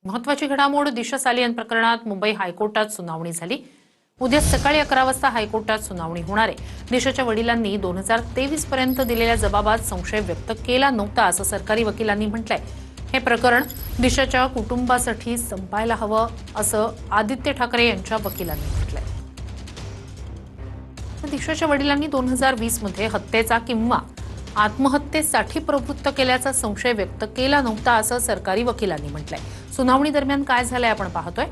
महत्वाची घडामोड दिशा सालियन प्रकरणात मुंबई हायकोर्टात सुनावणी झाली। उद्या सकाळी 11 वाजता हायकोर्टात सुनावणी होणार आहे। दिशाच्या वडिलांनी 2023 पर्यंत दिलेल्या जबाबात संशय व्यक्त केला नव्हता असं सरकारी वकिलांनी म्हटलंय। हे प्रकरण दिशाच्या कुटुंबासाठी संपायला हवं असं आदित्य ठाकरे यांच्या वकिलांनी म्हटलंय। दिशाच्या वडिलांनी 2020 मध्ये हत्येचा किंवा आत्महत्येसाठी प्रवृत्त केल्याचा संशय व्यक्त केला नव्हता असं सरकारी वकिलांनी म्हटलंय। सुनावणी दरम्यान काय झालंय आपण पाहतोय।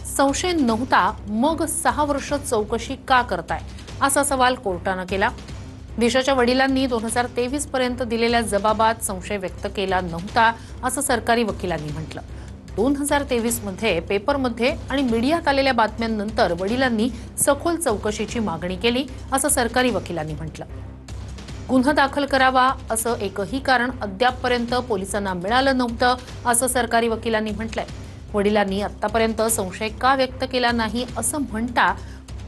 संशय नव्हता मग 6 वर्ष चौकशी का करताय असा सवाल कोर्टाने केला। दिशाच्या वडिलांनी 2023 पर्यंत दिलेल्या जबाबात संशय व्यक्त केला नव्हता असं सरकारी वकिलांनी म्हटलं। 2023 मध्ये पेपरमध्ये आणि मीडियात आलेल्या बातम्यांनंतर वडिलांनी सखोल चौकशीची मागणी केली असं सरकारी वकिलांनी म्हटलं। गुन्हा दाखल करावा असं एकही कारण अद्यापपर्यंत पोलिसांना मिळालं नव्हतं असं सरकारी वकिलांनी म्हटलंय। वडिलांनी आतापर्यंत संशय का व्यक्त केला नाही असं म्हणता,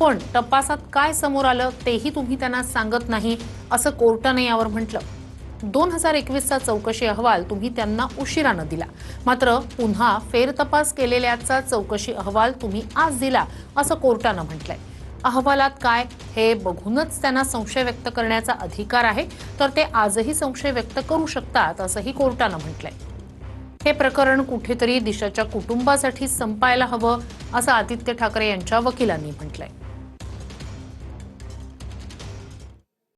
पण तपासात काय समोर आलं तेही तुम्ही त्यांना सांगत नाही असं कोर्टाने यावर म्हटलं। 2021चा चौकशी अहवाल तुम्ही त्यांना उशिरानं दिला, मात्र पुन्हा फेरतपास केलेल्याचा चौकशी अहवाल तुम्ही आज दिला असं कोर्टानं म्हटलंय। अहवालात काय हे बघूनच त्यांना संशय व्यक्त करण्याचा अधिकार आहे, तर ते आजही संशय व्यक्त करू शकतात असंही कोर्टानं म्हटलंय। हे प्रकरण कुठेतरी दिशाच्या कुटुंबासाठी संपायला हवं असं आदित्य ठाकरे यांच्या वकिलांनी म्हटलंय।